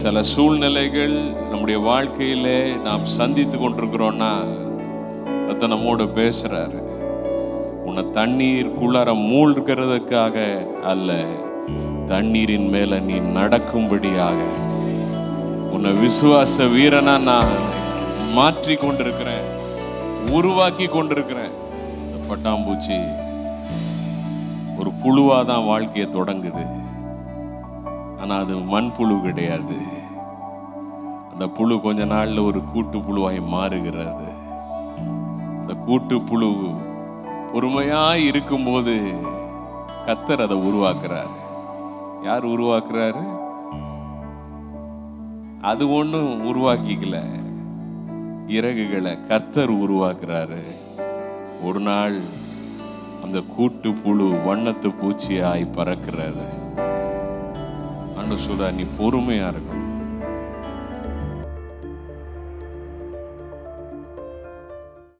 சில சூழ்நிலைகள் நம்முடைய வாழ்க்கையிலே நாம் சந்தித்து கொண்டிருக்கிறோம்னா அதை நம்மோடு பேசுறாரு. உன்னை தண்ணீர் குளர மூழ்கிறதுக்காக அல்ல, தண்ணீரின் மேல நீ நடக்கும்படியாக உன்னை விசுவாச வீரனா நான் மாற்றி கொண்டிருக்கிறேன், உருவாக்கி கொண்டிருக்கிறேன். இந்த பட்டாம்பூச்சி ஒரு புழுவாதான் வாழ்க்கையை தொடங்குது. ஆனால் அது மண்புழு கிடையாது. அந்த புழு கொஞ்ச நாள்ல ஒரு கூட்டு புழுவாய் மாறுகிறது. அந்த கூட்டு புழு பொறுமையாய் இருக்கும்போது கர்த்தர் அதை உருவாக்குறாரு. யார் உருவாக்குறாரு? அது ஒன்றும் உருவாக்கிக்கல, இறகுகளை கர்த்தர் உருவாக்குறாரு. ஒரு நாள் அந்த கூட்டு புழு வண்ணத்து பூச்சியாய் பறக்கிறது. சொல்ற, நீ பொறுமையா இருக்கணும்.